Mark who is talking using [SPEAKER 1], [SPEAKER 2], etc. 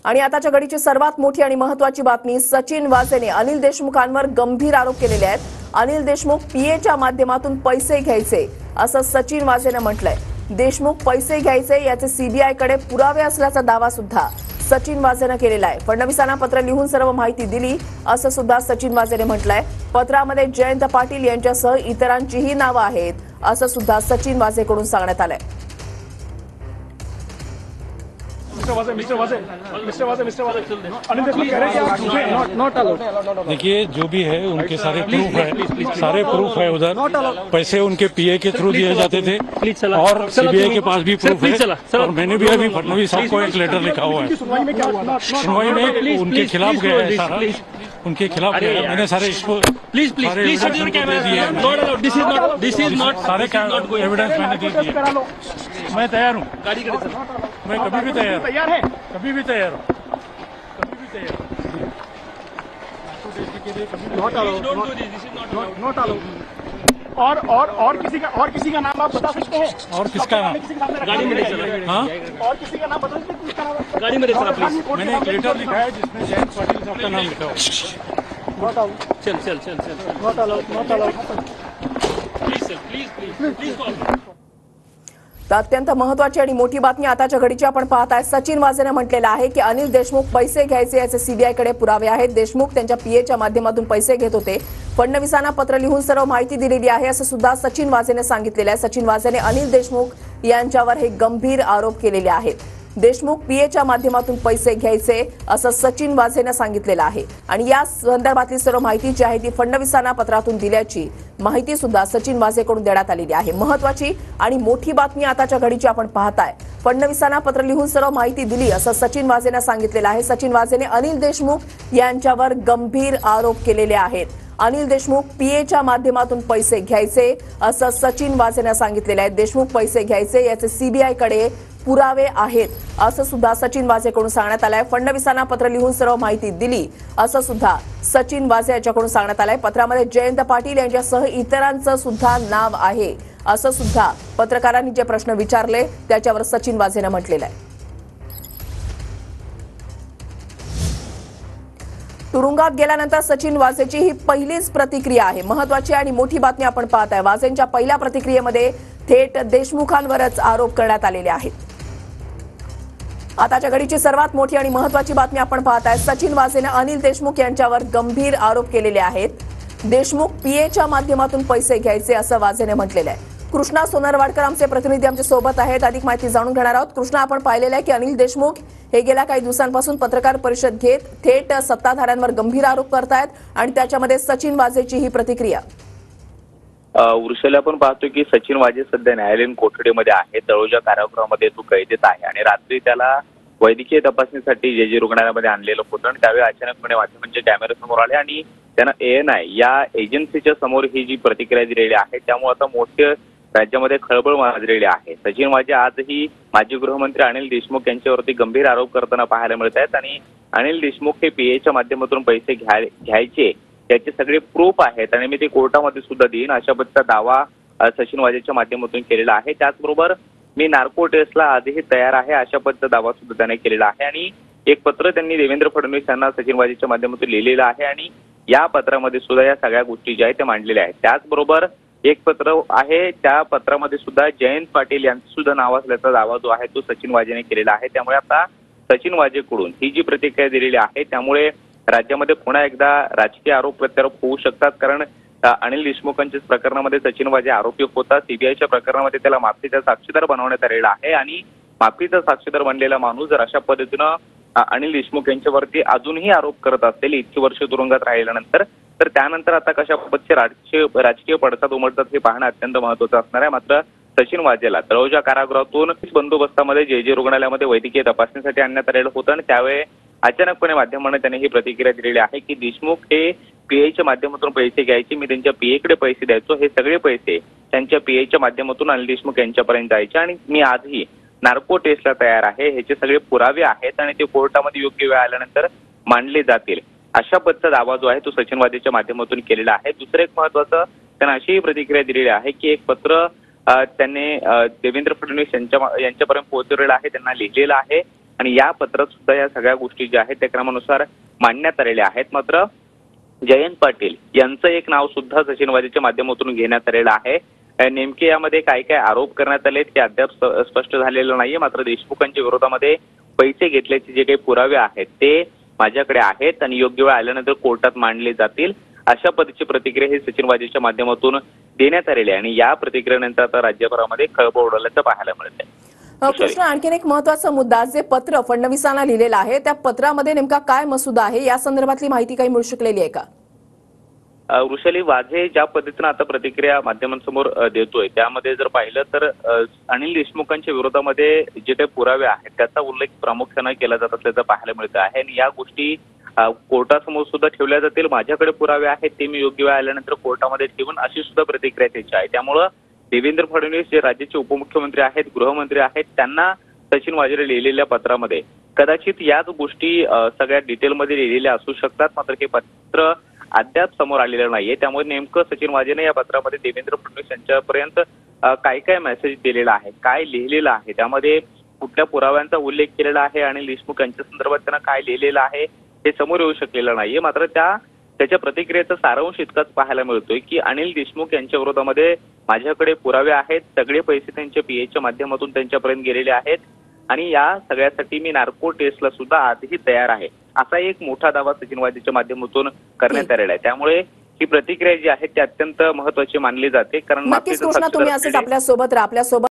[SPEAKER 1] आणि आताच्या घडीची सर्वात मोठी आणि महत्त्वाची बातमी, सचिन वाझेने अनिल देशमुखांवर गंभीर आरोप केलेले आहेत। अनिल देशमुख पीएच्या माध्यमातून पैसे घ्यायचे असं सचिन वाझेने म्हटलंय। देशमुख पैसे घ्यायचे याचे सीबीआयकडे पुरावे असल्याचा दावा सुद्धा सचिन वाझेने केलेला आहे। फडणवीसांना पत्र लिहून सर्व माहिती दिली असं सुद्धा सचिन वाझेने म्हटलंय। पत्रामध्ये जयंत पाटील यांच्यासह इतरांचीही नावं आहेत असं सुद्धा सचिन वाझेकडून सांगण्यात आलंय।
[SPEAKER 2] देखिए, जो भी है उनके सारे प्रूफ है उधर। पैसे उनके पीए के थ्रू दिए जाते थे और सीबीआई के पास भी प्रूफ है। और मैंने भी अभी फडणवीस साहब को एक लेटर लिखा हुआ है। सुनवाई में उनके खिलाफ गया है सारा, उनके खिलाफ मैंने सारे इसको
[SPEAKER 3] प्लीज सारे
[SPEAKER 2] एविडेंस मैंने दे दिए। मैं तैयार हूँ, मैं कभी भी तैयार है, कभी भी तैयार हूँ, कभी भी तैयार हूँ।
[SPEAKER 3] और किसी का नाम आप बता सकते हैं?
[SPEAKER 2] और किसका नाम?
[SPEAKER 3] गाड़ी में चला।
[SPEAKER 2] हाँ,
[SPEAKER 3] और किसी का नाम बता सकते हैं? किसका नाम? गाड़ी में चला प्लीज।
[SPEAKER 2] मैंने एक लेटर लिखा है जिसमें जयंत पाटिल साहब का नाम लिखा हुआ है।
[SPEAKER 3] प्लीज
[SPEAKER 1] तर अत्यंत महत्त्वाची आणि मोठी बातमी आताच्या घडीची आपण पाहताय। सचिन वाझेने म्हटलेलं आहे की अनिल देशमुख पैसे घ्यायचे याचे सीबीआयकडे पुरावे आहेत। देशमुख त्यांच्या पीएच्या माध्यमातून पैसे घेत होते। फडणवीसांना पत्र लिहून सर्व माहिती दिलेली आहे असं सुद्धा सचिन वाझेने सांगितलेलं आहे। सचिन वाझेने अनिल देशमुख यांच्यावर हे गंभीर आरोप केलेले आहेत। देशमुख पीएच्या माध्यमातून पैसे घ्यायचे असं सचिन वाझेने सांगितलेलं आहे आणि या संदर्भातली सर्व माहिती जी आहे ती फडणवीसांना पत्रातून दिल्याची माहिती सुद्धा सचिन वाझेकडून देण्यात आलेली आहे। महत्त्वाची आणि मोठी बातमी आताच्या घडीची आपण पाहताय। फडणवीसांना पत्र लिहून सर्व माहिती दिली असं सचिन वाझेने सांगितलेलं आहे। सचिन वाझेने अनिल देशमुख यांच्यावर गंभीर आरोप केलेले आहेत। अनिल देशमुख पीएच्या माध्यमातून पैसे घ्यायचे असं सचिन वाझेने सांगितलेलं आहे। देशमुख पैसे घ्यायचे याचे सीबीआयकडे पुरावे आहेत असं सुद्धा सचिन वाझेकडून सांगण्यात आलंय। फडणवीसांना पत्र लिहून सर्व माहिती दिली असं सुद्धा सचिन वाझे यांच्याकडून सांगण्यात आलंय। पत्रामध्ये जयंत पाटील यांच्यासह इतरांचं सुद्धा नाव आहे असं सुद्धा पत्रकारांनी जे प्रश्न विचारले त्याच्यावर सचिन वाझेने म्हटलेलं आहे। तुरुंगात गेल्यानंतर सचिन वाझेची ही पहिलीच प्रतिक्रिया आहे। महत्त्वाची आणि मोठी बातमी आपण पाहताय। वाझेंच्या पहिल्या प्रतिक्रियेमध्ये थेट देशमुखांवरच आरोप करण्यात आलेले आहेत। आताच्या घडीची सर्वात मोठी आणि महत्त्वाची बातमी आपण पाहताय। सचिन वाझेने अनिल देशमुख यांच्यावर गंभीर आरोप केलेले आहेत। देशमुख पीएच्या माध्यमातून पैसे घ्यायचे असं वाझेने म्हटलेलं आहे। कृष्णा सोनरवाडकर आमचे प्रतिनिधी आमच्या सोबत आहेत, अधिक माहिती जाणून घेणार आहोत। कृष्णा, आपण पाहिलेलं आहे की अनिल देशमुख हे गेल्या काही दिवसांपासून पत्रकार परिषद घेत थेट सत्ताधाऱ्यांवर गंभीर आरोप करतायत आणि त्याच्यामध्ये सचिन वाझेची ही प्रतिक्रिया।
[SPEAKER 4] वृषाली, आपण पाहतो की सचिन वाझे सध्या न्यायालयीन कोठडीमध्ये आहे। तळोजा कारागृहामध्ये तो कैदेत आहे आणि रात्री त्याला वैद्यकीय तपासणीसाठी जे रुग्णालयामध्ये आणलेलं होतं आणि त्यावेळी अचानकपणे माध्यमांच्या कॅमेऱ्यासमोर आले आणि त्यांना ANI या एजन्सीच्या समोर ही जी प्रतिक्रिया दिलेली आहे त्यामुळे आता मोठे राज्यामध्ये खळबळ माजलेली आहे। सचिन वाझे आजही माजी गृहमंत्री अनिल देशमुख यांच्यावरती गंभीर आरोप करताना पाहायला मिळत आहेत आणि अनिल देशमुख हे पीएच्या माध्यमातून पैसे घ्यायचे याचे सगळे प्रूफ आहेत आणि मी ते कोर्टामध्ये सुद्धा देईन अशा पद्धतीचा दावा सचिन वाझेच्या माध्यमातून केलेला आहे। त्याचबरोबर मी नार्को टेस्टला आजही तयार आहे अशा पद्धतीचा दावा सुद्धा त्याने केलेला आहे आणि एक पत्र त्यांनी देवेंद्र फडणवीस यांना सचिन वाझेच्या माध्यमातून लिहिलेलं आहे आणि या पत्रामध्ये सुद्धा या सगळ्या गोष्टी ज्या आहेत त्या मांडलेल्या आहेत। त्याचबरोबर एक पत्र आहे, त्या पत्रामध्ये सुद्धा जयंत पाटील यांचं सुद्धा नाव असल्याचा दावा जो आहे तो सचिन वाझेने केलेला आहे। त्यामुळे आता सचिन वाझेकडून ही जी प्रतिक्रिया दिलेली आहे त्यामुळे राज्यामध्ये पुन्हा एकदा राजकीय आरोप प्रत्यारोप होऊ शकतात। कारण अनिल देशमुखांच्या प्रकरणामध्ये सचिन वाझे आरोपी होता। सीबीआयच्या प्रकरणामध्ये त्याला माफीचा साक्षीदार बनवण्यात आलेला आहे आणि माफीचा साक्षीदार बनलेला माणूस जर अशा पद्धतीनं अनिल देशमुख यांच्यावरती अजूनही आरोप करत असेल इतकी वर्ष तुरुंगात राहिल्यानंतर, तर त्यानंतर आता कशा पद्धतीचे राजकीय पडसाद उमटतात हे पाहणं अत्यंत महत्त्वाचं असणार आहे। मात्र सचिन वाझेला तळोजा कारागृहातून बंदोबस्तामध्ये जे रुग्णालयामध्ये वैद्यकीय तपासणीसाठी आणण्यात आलेलं होतं आणि त्यावेळी अचानकपणे माध्यमांना त्याने ही प्रतिक्रिया दिलेली आहे की देशमुख हे पीएच्या माध्यमातून पैसे घ्यायचे, मी त्यांच्या पीएकडे पैसे द्यायचो, हे सगळे पैसे त्यांच्या पीएच्या माध्यमातून अनिल देशमुख यांच्यापर्यंत जायचे आणि मी आजही नार्को टेस्टला तयार आहे, ह्याचे सगळे पुरावे आहेत आणि ते कोर्टामध्ये योग्य वेळ आल्यानंतर मांडले जातील अशा पद्धतीचा दावा जो आहे तो सचिन वाझेच्या माध्यमातून केलेला आहे। दुसरं एक महत्त्वाचं त्यांना अशी प्रतिक्रिया दिलेली आहे की एक पत्र त्यांनी देवेंद्र फडणवीस यांच्यापर्यंत पोहोचवलेलं आहे, त्यांना लिहिलेलं आहे आणि या पत्रात सुद्धा या सगळ्या गोष्टी ज्या आहेत त्या क्रमानुसार मांडण्यात आलेल्या आहेत. मात्र जयंत पाटील यांचं एक नाव सुद्धा सचिन वाझेच्या माध्यमातून घेण्यात आलेलं आहे. नेमके यामध्ये काय काय आरोप करण्यात आलेत हे अद्याप स्पष्ट झालेलं नाहीये. मात्र देशमुखांच्या विरोधामध्ये पैसे घेतल्याचे जे काही पुरावे आहेत ते माझ्याकडे आहेत आणि योग्य वेळ आल्यानंतर कोर्टात मांडले जातील, अशा पद्धतीची प्रतिक्रिया ही सचिन वाझेच्या माध्यमातून देण्यात आलेली आहे. आणि या प्रतिक्रियेनंतर आता राज्यभरामध्ये खळबळ उडाल्याचं पाहायला मिळत आहे.
[SPEAKER 1] कृष्ण, आणखीन एक महत्वाचा मुद्दा, जे पत्र फडणवीसांना लिहिलेलं आहे त्या पत्रामध्ये नेमका काय मसुदा आहे या संदर्भातली माहिती काही मिळू शकलेली आहे का?
[SPEAKER 4] वृषाली, वाझे ज्या पद्धतीनं आता प्रतिक्रिया माध्यमांसमोर देतोय त्यामध्ये जर पाहिलं तर अनिल देशमुखांच्या विरोधामध्ये जे काही पुरावे आहेत त्याचा उल्लेख प्रामुख्यानं केला जात असल्याचं पाहायला मिळतं आहे. आणि या गोष्टी कोर्टासमोर सुद्धा ठेवल्या जातील. माझ्याकडे पुरावे आहेत ते मी योग्य वेळ आल्यानंतर कोर्टामध्ये ठेवून अशी सुद्धा प्रतिक्रिया त्याची आहे. त्यामुळं देवेंद्र फडणवीस जे राज्याचे उपमुख्यमंत्री आहेत, गृहमंत्री आहेत, त्यांना सचिन वाझेला लिहिलेल्या पत्रामध्ये कदाचित याच गोष्टी सगळ्या डिटेलमध्ये लिहिलेल्या असू शकतात. मात्र हे पत्र अद्याप समोर आलेलं नाहीये. त्यामुळे नेमकं सचिन वाझेने या पत्रामध्ये देवेंद्र फडणवीस यांच्यापर्यंत काय काय मेसेज दिलेला आहे, काय लिहिलेलं आहे, त्यामध्ये कुठल्या पुराव्यांचा उल्लेख केलेला आहे आणि देशमुख यांच्या संदर्भात त्यांना काय लिहिलेलं आहे हे समोर येऊ शकलेलं नाहीये. मात्र त्याच्या प्रतिक्रियेचा सारांश इतकाच पाहायला मिळतोय की अनिल देशमुख यांच्या विरोधामध्ये माझ्याकडे पुरावे आहेत, सगळे पैसे त्यांच्या पीएच्या माध्यमातून त्यांच्यापर्यंत गेलेले आहेत आणि या सगळ्यासाठी मी नार्को टेस्टला सुद्धा आजही तयार आहे, असा एक मोठा दावा सचिन वाझेच्या माध्यमातून करण्यात आलेला आहे. त्यामुळे ही प्रतिक्रिया जी आहे ती अत्यंत महत्वाची मानली जाते. कारण
[SPEAKER 1] नक्कीच कृष्णा, तुम्ही असेच आपल्यासोबत